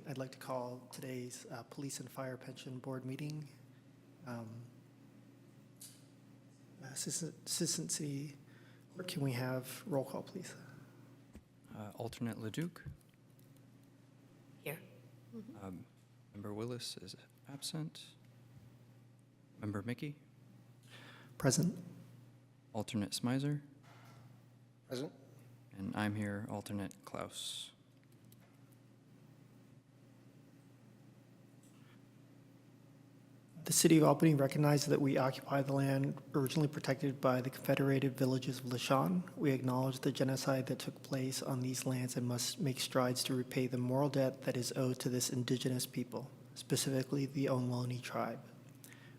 I'd like to call today's Police and Fire Pension Board meeting. Consistency, or can we have roll call, please? Alternate Leduc. Here. Member Willis is absent. Member Mickey. Present. Alternate Smizer. Present. And I'm here, alternate Klaus. The City of Albany recognizes that we occupy the land originally protected by the Confederated Villages of Lishan. We acknowledge the genocide that took place on these lands and must make strides to repay the moral debt that is owed to this indigenous people, specifically the Ohlone tribe.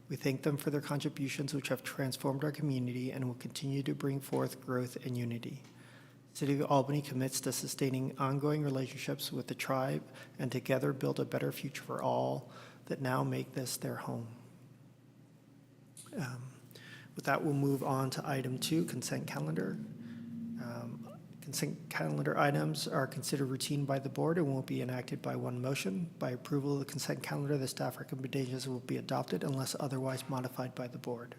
We thank them for their contributions, which have transformed our community and will continue to bring forth growth and unity. The City of Albany commits to sustaining ongoing relationships with the tribe and together build a better future for all that now make this their home. With that, we'll move on to item 2, consent calendar. Consent calendar items are considered routine by the board and won't be enacted by one motion. By approval of the consent calendar, the staff recommendations will be adopted unless otherwise modified by the board.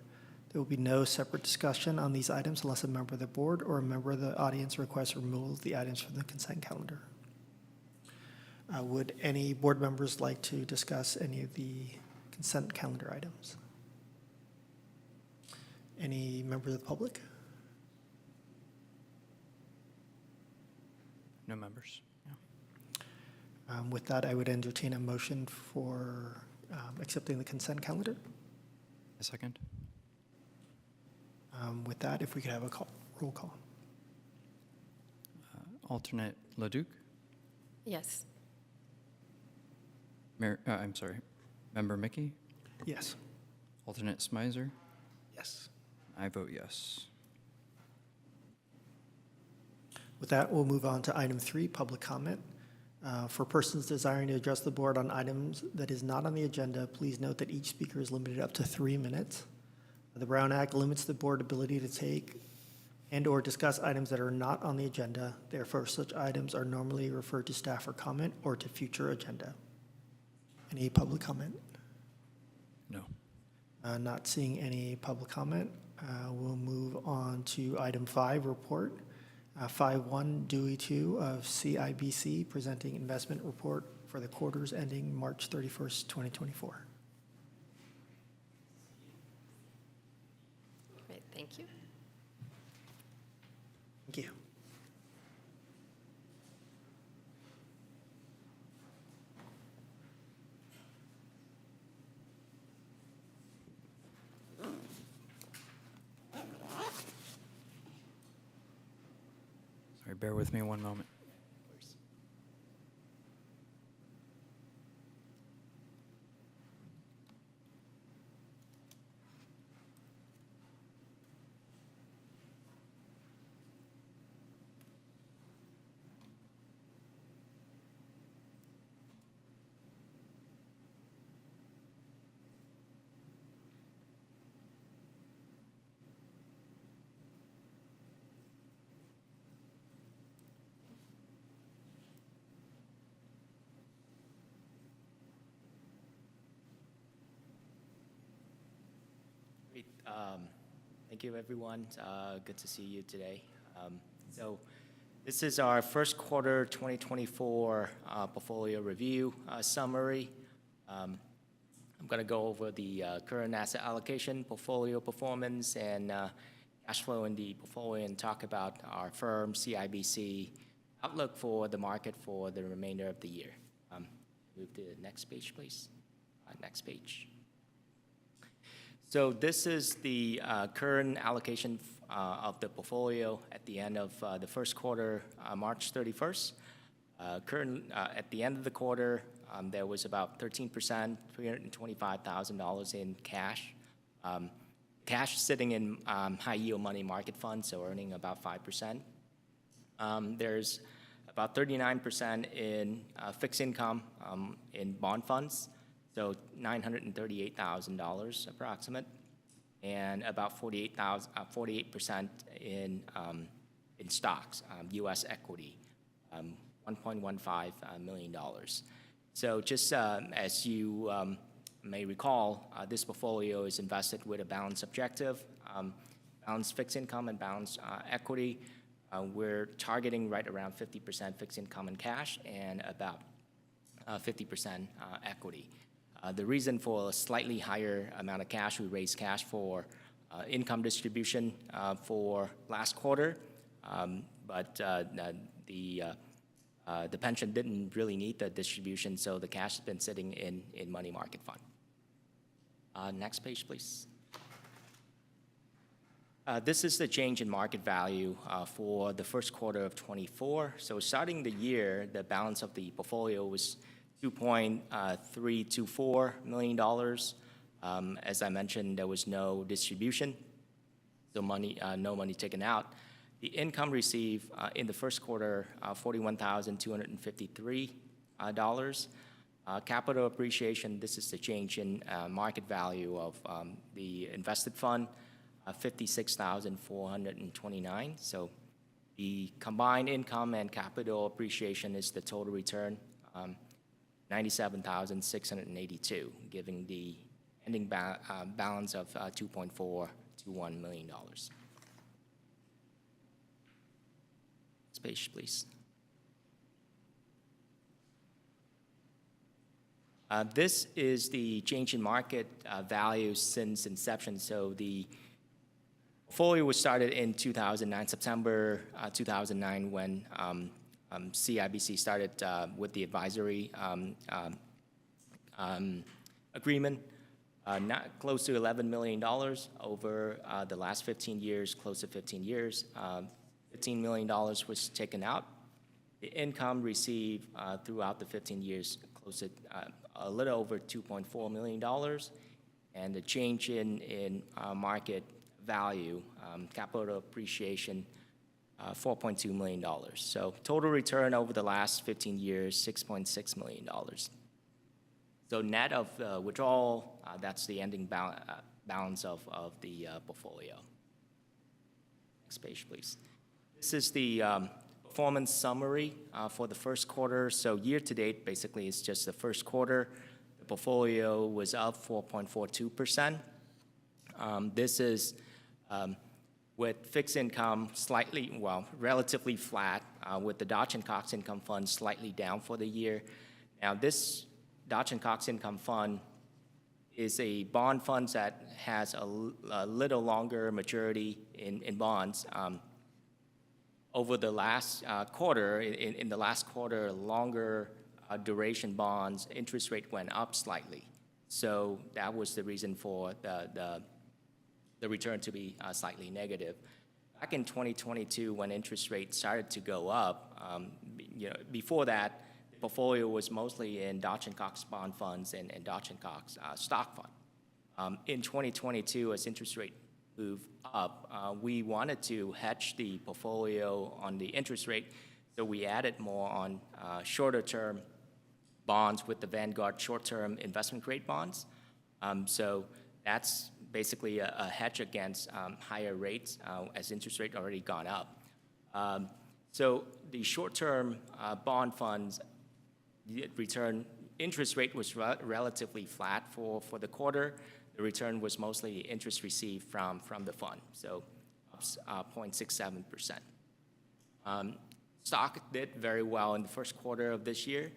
There will be no separate discussion on these items unless a member of the board or a member of the audience requests removal of the items from the consent calendar. Would any board members like to discuss any of the consent calendar items? Any members of the public? No members. Yeah. With that, I would entertain a motion for accepting the consent calendar. A second. With that, if we could have a roll call. Alternate Leduc. Yes. I'm sorry. Member Mickey. Yes. Alternate Smizer. Yes. I vote yes. With that, we'll move on to item 3, public comment. For persons desiring to address the board on items that is not on the agenda, please note that each speaker is limited up to 3 minutes. The Brown Act limits the board's ability to take and/or discuss items that are not on the agenda. Therefore, such items are normally referred to staff for comment or to future agenda. Any public comment? No. Not seeing any public comment. We'll move on to item 5, report. 5.1 Dewey 2 of CIBC presenting investment report for the quarters ending March 31st, 2024. Great, thank you. Thank you. Sorry, bear with me one moment. Great. Thank you, everyone. Good to see you today. So this is our first quarter 2024 portfolio review summary. I'm going to go over the current asset allocation, portfolio performance, and cash flow in the portfolio, and talk about our firm, CIBC, outlook for the market for the remainder of the year. Move to the next page, please. Next page. So this is the current allocation of the portfolio at the end of the first quarter, March 31st. At the end of the quarter, there was about 13%, $325,000 in cash. Cash sitting in high-yield money market funds, so earning about 5%. There's about 39% in fixed income in bond funds, so $938,000 approximate, and about 48% in stocks, U.S. equity, $1.15 million. So just as you may recall, this portfolio is invested with a balanced objective, balanced fixed income and balanced equity. We're targeting right around 50% fixed income and cash and about 50% equity. The reason for a slightly higher amount of cash, we raised cash for income distribution for last quarter, but the pension didn't really need the distribution, so the cash has been sitting in money market fund. Next page, please. This is the change in market value for the first quarter of 24. So starting the year, the balance of the portfolio was $2.324 million. As I mentioned, there was no distribution, so no money taken out. The income received in the first quarter, $41,253. Capital appreciation, this is the change in market value of the invested fund, $56,429. So the combined income and capital appreciation is the total return, $97,682, giving the ending balance of $2.421 million. Next page, please. This is the change in market value since inception. So the portfolio was started in 2009, September 2009, when CIBC started with the advisory agreement. Not close to $11 million over the last 15 years, close to 15 years. $15 million was taken out. The income received throughout the 15 years, close to a little over $2.4 million. And the change in market value, capital appreciation, $4.2 million. So total return over the last 15 years, $6.6 million. So net of withdrawal, that's the ending balance of the portfolio. Next page, please. This is the performance summary for the first quarter. So year to date, basically, it's just the first quarter. The portfolio was up 4.42%. This is with fixed income slightly, relatively flat, with the Dodge & Cox Income Fund slightly down for the year. Now, this Dodge & Cox Income Fund is a bond fund that has a little longer maturity in bonds. Over the last quarter, in the last quarter, longer duration bonds, interest rate went up slightly. So that was the reason for the return to be slightly negative. Back in 2022, when interest rates started to go up, before that, the portfolio was mostly in Dodge & Cox bond funds and Dodge & Cox stock fund. In 2022, as interest rate moved up, we wanted to hedge the portfolio on the interest rate, so we added more on shorter term bonds with the Vanguard short-term investment grade bonds. So that's basically a hedge against higher rates as interest rate already gone up. So the short-term bond funds return interest rate was relatively flat for the quarter. The return was mostly interest received from the fund, so up 0.67%. Stock did very well in the first quarter of this year.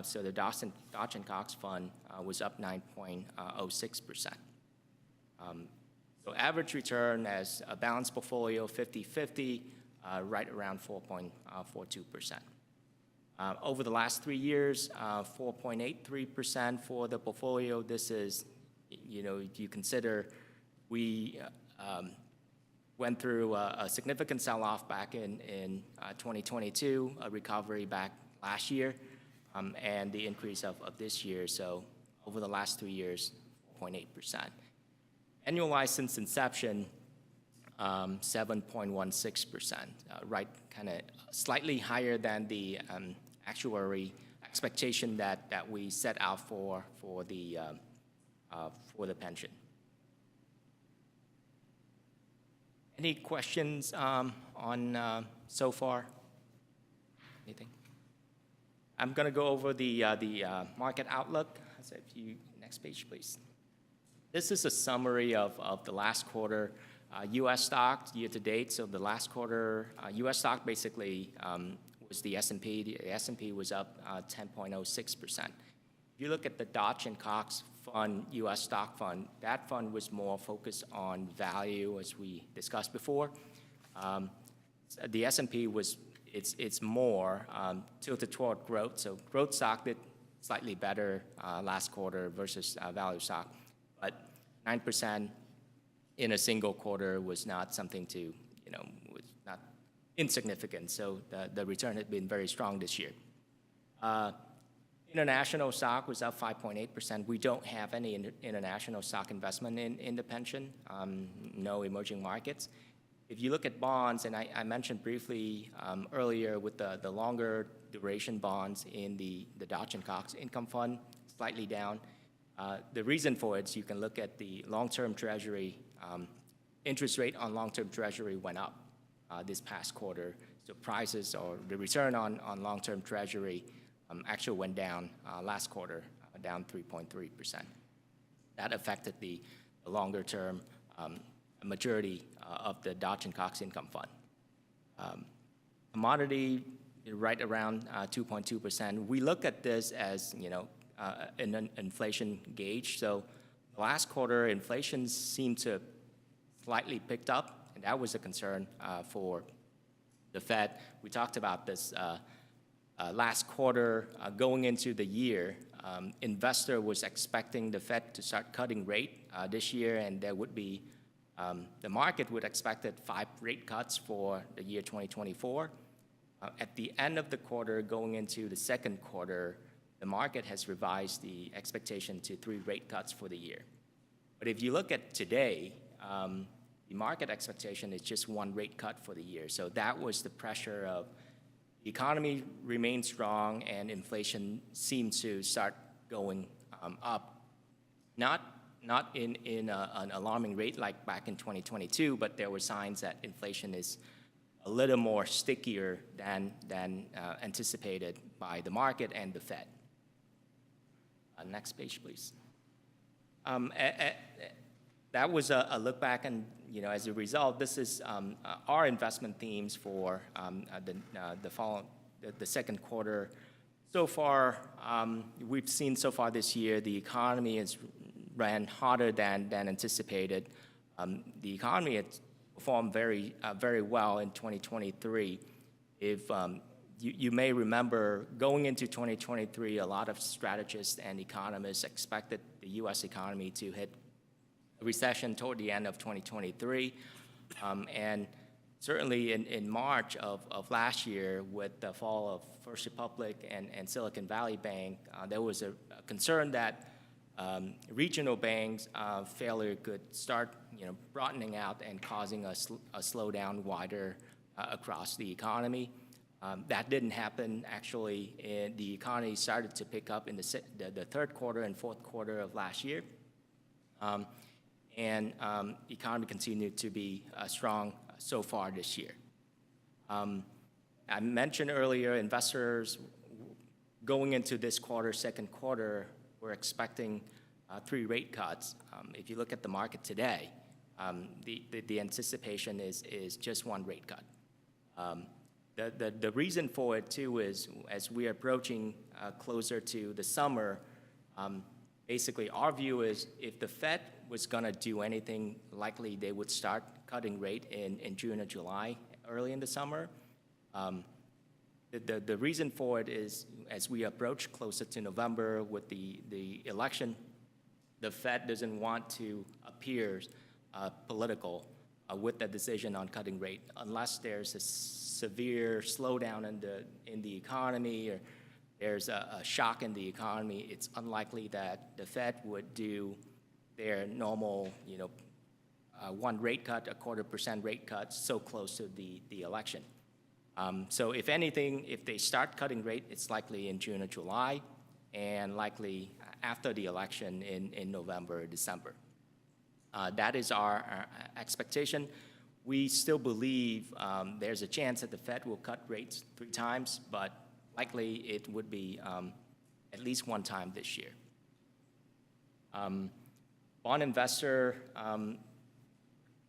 So the Dodge & Cox fund was up 9.06%. So average return as a balanced portfolio, 50-50, right around 4.42%. Over the last 3 years, 4.83% for the portfolio. This is, if you consider we went through a significant sell-off back in 2022, a recovery back last year, and the increase of this year. So over the last 3 years, 4.8%. Annualized since inception, 7.16%, right, kind of slightly higher than the actuary expectation that we set out for the pension. Any questions on so far? Anything? I'm going to go over the market outlook. So if you, next page, please. This is a summary of the last quarter U.S. stock year to date. So the last quarter U.S. stock basically was the S&P. The S&P was up 10.06%. If you look at the Dodge and Cox fund, U.S. stock fund, that fund was more focused on value, as we discussed before. The S&P was it's more tilted toward growth. So growth stock did slightly better last quarter versus value stock, but 9% in a single quarter was not something to, was not insignificant. So the return had been very strong this year. International stock was up 5.8%. We don't have any international stock investment in the pension, no emerging markets. If you look at bonds, and I mentioned briefly earlier with the longer duration bonds in the Dodge and Cox Income Fund, slightly down. The reason for it is you can look at the long-term treasury, interest rate on long-term treasury went up this past quarter. So prices or the return on long-term treasury actually went down last quarter, down 3.3%. That affected the longer-term majority of the Dodge and Cox Income Fund. Commodity right around 2.2%. We look at this as an inflation gauge. So last quarter, inflation seemed to slightly picked up, and that was a concern for the Fed. We talked about this last quarter going into the year. Investor was expecting the Fed to start cutting rate this year, and there would be the market would expected 5 rate cuts for the year 2024. At the end of the quarter, going into the second quarter, the market has revised the expectation to 3 rate cuts for the year. But if you look at today, the market expectation is just 1 rate cut for the year. So that was the pressure of the economy remains strong and inflation seems to start going up. Not in an alarming rate like back in 2022, but there were signs that inflation is a little more stickier than anticipated by the market and the Fed. Next page, please. That was a look back, and as a result, this is our investment themes for the second quarter. So far, we've seen so far this year the economy has ran hotter than anticipated. The economy has performed very well in 2023. If you may remember, going into 2023, a lot of strategists and economists expected the U.S. economy to hit a recession toward the end of 2023. And certainly in March of last year, with the fall of First Republic and Silicon Valley Bank, there was a concern that regional banks' failure could start broadening out and causing a slowdown wider across the economy. That didn't happen. Actually, the economy started to pick up in the third quarter and fourth quarter of last year. And the economy continued to be strong so far this year. I mentioned earlier, investors going into this quarter, second quarter, were expecting 3 rate cuts. If you look at the market today, the anticipation is just 1 rate cut. The reason for it too is as we are approaching closer to the summer, basically our view is if the Fed was going to do anything, likely they would start cutting rate in June or July, early in the summer. The reason for it is as we approach closer to November with the election, the Fed doesn't want to appear political with the decision on cutting rate unless there's a severe slowdown in the economy or there's a shock in the economy. It's unlikely that the Fed would do their normal 1 rate cut, a 0.25% rate cut so close to the election. So if anything, if they start cutting rate, it's likely in June or July, and likely after the election in November or December. That is our expectation. We still believe there's a chance that the Fed will cut rates 3 times, but likely it would be at least one time this year. Bond investor,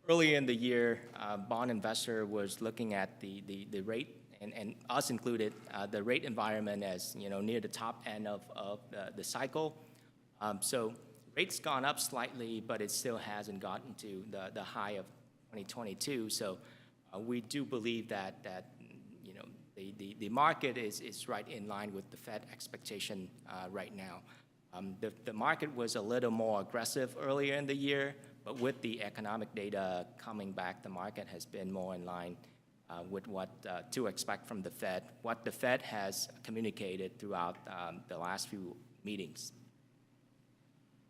early in the year, bond investor was looking at the rate, and us included, the rate environment as near the top end of the cycle. So rates gone up slightly, but it still hasn't gotten to the high of 2022. So we do believe that the market is right in line with the Fed expectation right now. The market was a little more aggressive earlier in the year, but with the economic data coming back, the market has been more in line with what to expect from the Fed, what the Fed has communicated throughout the last few meetings.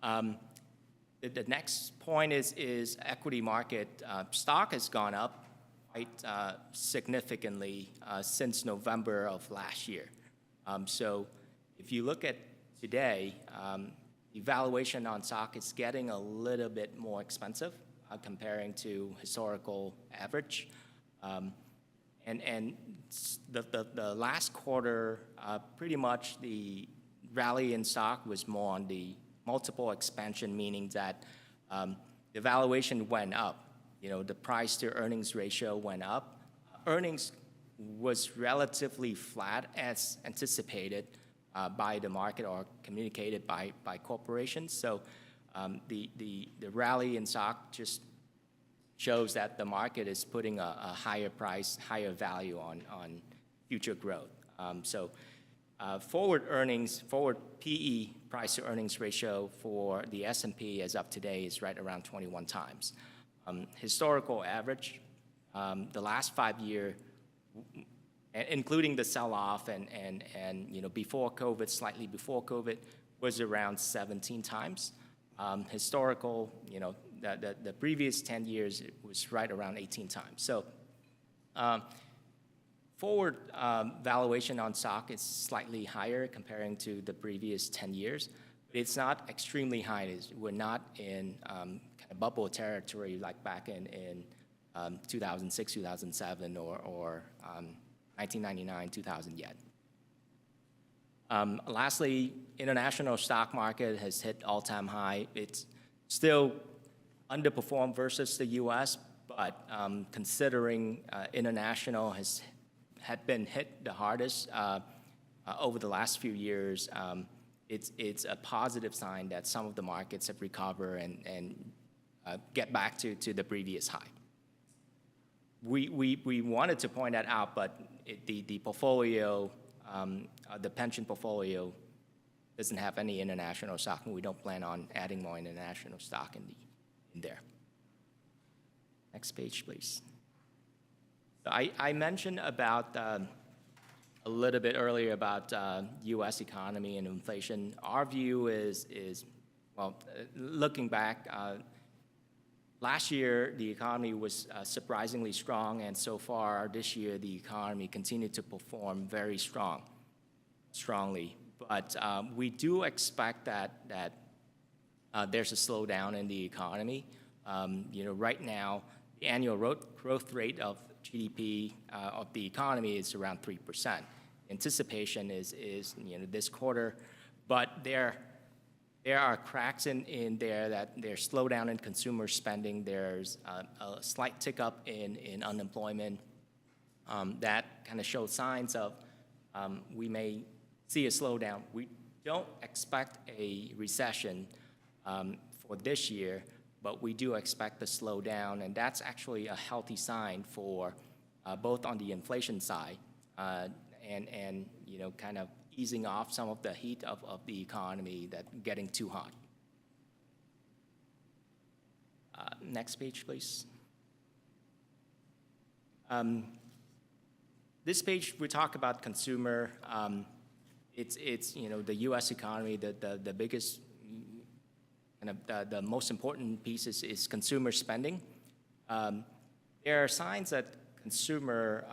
The next point is equity market. Stock has gone up quite significantly since November of last year. So if you look at today, the valuation on stock is getting a little bit more expensive comparing to historical average. And the last quarter, pretty much the rally in stock was more on the multiple expansion, meaning that the valuation went up. The price to earnings ratio went up. Earnings was relatively flat as anticipated by the market or communicated by corporations. So the rally in stock just shows that the market is putting a higher price, higher value on future growth. Forward earnings, forward PE, price to earnings ratio for the S&P as of today is right around 21 times. Historical average, the last 5 year, including the sell-off and before COVID, slightly before COVID, was around 17 times. Historical, the previous 10 years, it was right around 18 times. So forward valuation on stock is slightly higher comparing to the previous 10 years. But it's not extremely high. We're not in kind of bubble territory like back in 2006, 2007, or 1999, 2000 yet. Lastly, international stock market has hit all-time high. It's still underperformed versus the U.S., but considering international had been hit the hardest over the last few years, it's a positive sign that some of the markets have recovered and get back to the previous high. We wanted to point that out, but the portfolio, the pension portfolio, doesn't have any international stock, and we don't plan on adding more international stock in there. Next page, please. I mentioned about a little bit earlier about U.S. economy and inflation. Our view is well, looking back, last year the economy was surprisingly strong, and so far this year the economy continued to perform very strongly. But we do expect that there's a slowdown in the economy. Right now the annual growth rate of GDP of the economy is around 3%. Anticipation is this quarter, but there are cracks in there that there's slowdown in consumer spending. There's a slight tick up in unemployment that kind of shows signs of we may see a slowdown. We don't expect a recession for this year, but we do expect a slowdown, and that's actually a healthy sign for both on the inflation side and kind of easing off some of the heat of the economy that getting too hot. Next page, please. This page we talk about consumer. It's the U.S. economy. The biggest kind of the most important piece is consumer spending. There are signs that consumer,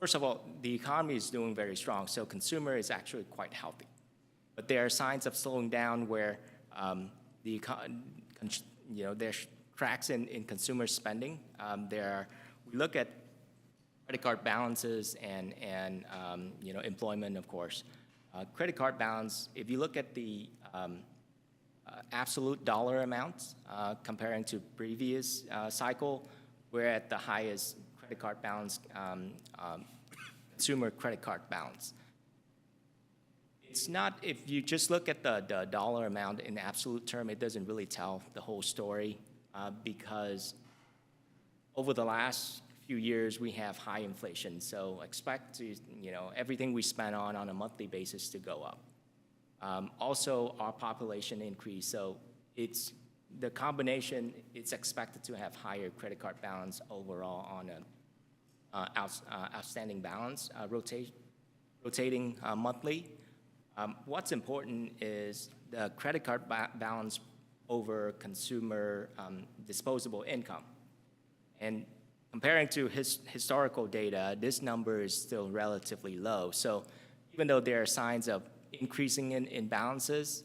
first of all, the economy is doing very strong, so consumer is actually quite healthy. But there are signs of slowing down where there's cracks in consumer spending. We look at credit card balances and employment, of course. Credit card balance, if you look at the absolute dollar amounts comparing to previous cycle, we're at the highest credit card balance, consumer credit card balance. It's not, if you just look at the dollar amount in absolute term, it doesn't really tell the whole story because over the last few years, we have high inflation. So expect to, everything we spend on a monthly basis to go up. Also, our population increase. So it's the combination, it's expected to have higher credit card balance overall on an outstanding balance, rotating monthly. What's important is the credit card balance over consumer disposable income. And comparing to historical data, this number is still relatively low. So even though there are signs of increasing in balances,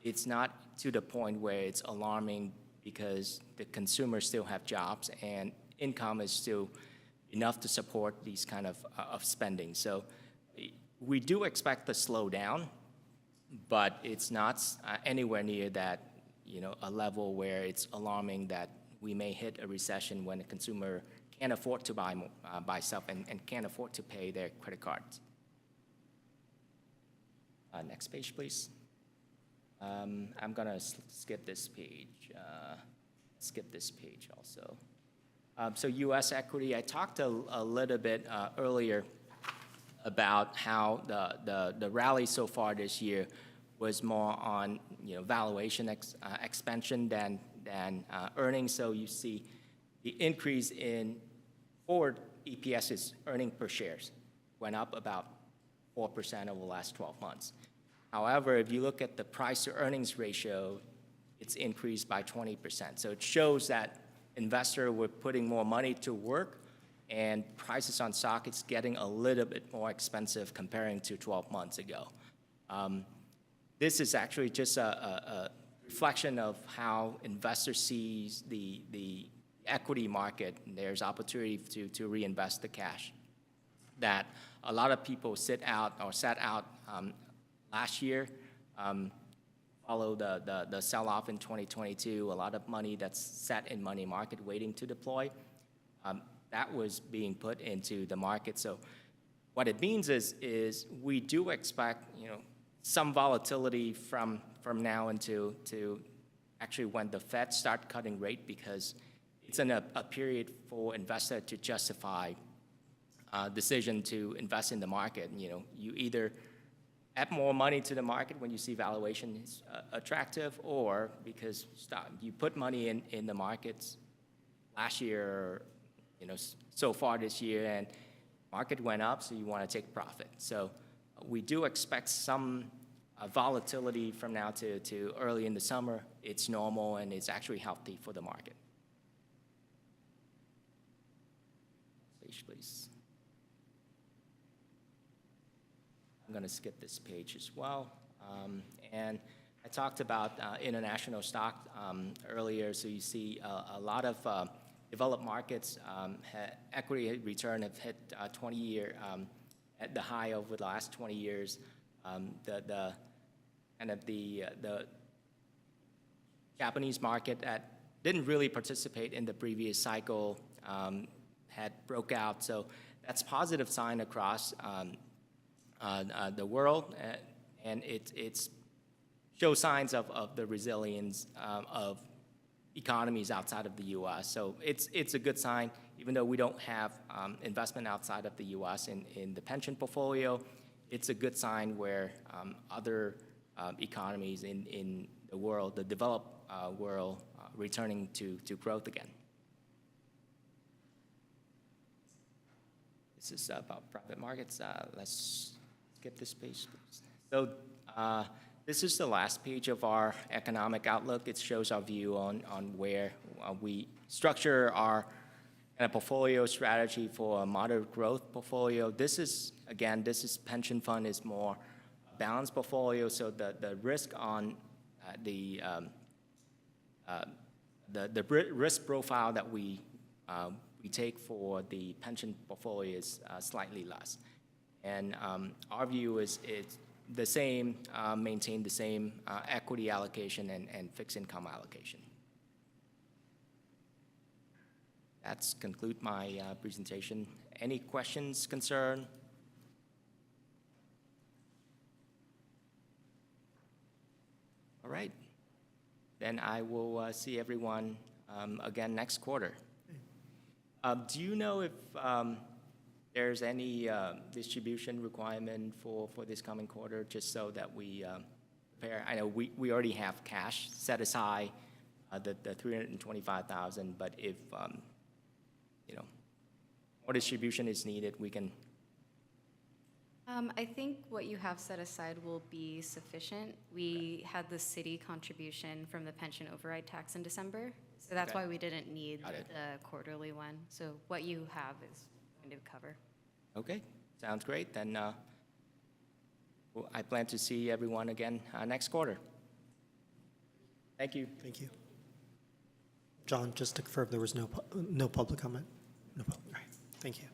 it's not to the point where it's alarming because the consumers still have jobs and income is still enough to support these kind of spending. So we do expect a slowdown, but it's not anywhere near that, a level where it's alarming that we may hit a recession when a consumer can't afford to buy stuff and can't afford to pay their credit cards. Next page, please. I'm gonna skip this page. Skip this page also. So U.S. equity, I talked a little bit earlier about how the rally so far this year was more on valuation expansion than earnings. So you see the increase in forward EPS's earning per shares went up about 4% over the last 12 months. However, if you look at the price to earnings ratio, it's increased by 20%. So it shows that investors were putting more money to work and prices on stock, it's getting a little bit more expensive comparing to 12 months ago. This is actually just a reflection of how investors see the equity market. There's opportunity to reinvest the cash that a lot of people sat out last year, follow the sell-off in 2022, a lot of money that's sat in money market waiting to deploy. That was being put into the market. So what it means is we do expect some volatility from now into actually when the Fed start cutting rate, because it's in a period for investor to justify decision to invest in the market. You either add more money to the market when you see valuation is attractive, or because you put money in the markets last year, so far this year, and market went up, so you want to take profit. So we do expect some volatility from now to early in the summer. It's normal, and it's actually healthy for the market. Page, please. I'm going to skip this page as well. And I talked about international stock earlier, so you see a lot of developed markets, equity return have hit 20-year at the high over the last 20 years. The Japanese market that didn't really participate in the previous cycle had broke out. So that's a positive sign across the world, and it's shows signs of the resilience of economies outside of the U.S. So it's a good sign, even though we don't have investment outside of the U.S. in the pension portfolio. It's a good sign where other economies in the world, the developed world, returning to growth again. This is about private markets. Let's skip this page, please. So this is the last page of our economic outlook. It shows our view on where we structure our portfolio strategy for a moderate growth portfolio. This is pension fund is more balanced portfolio, so the risk on the risk profile that we we take for the pension portfolio is slightly less. And our view is it's the same, maintain the same equity allocation and fixed income allocation. That's conclude my presentation. Any questions, concern? All right. Then I will see everyone again next quarter. Do you know if there's any distribution requirement for this coming quarter, just so that we prepare? I know we already have cash set aside, the $325,000, but if more distribution is needed, we can. I think what you have set aside will be sufficient. We had the city contribution from the pension override tax in December, so that's Okay. why we didn't need Got it. the quarterly one. So what you have is going to cover. Okay, sounds great. Then I plan to see everyone again next quarter. Thank you. Thank you. John, just to confirm, there was no public comment? No public, all right, thank you.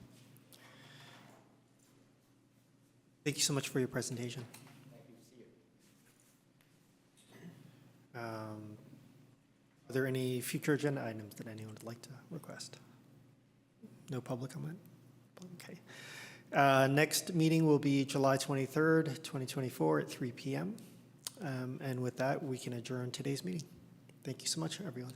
Thank you so much for your presentation. Are there any future agenda items that anyone would like to request? No public comment? Okay. Next meeting will be July 23rd, 2024 at 3 p.m. And with that, we can adjourn today's meeting. Thank you so much, everyone.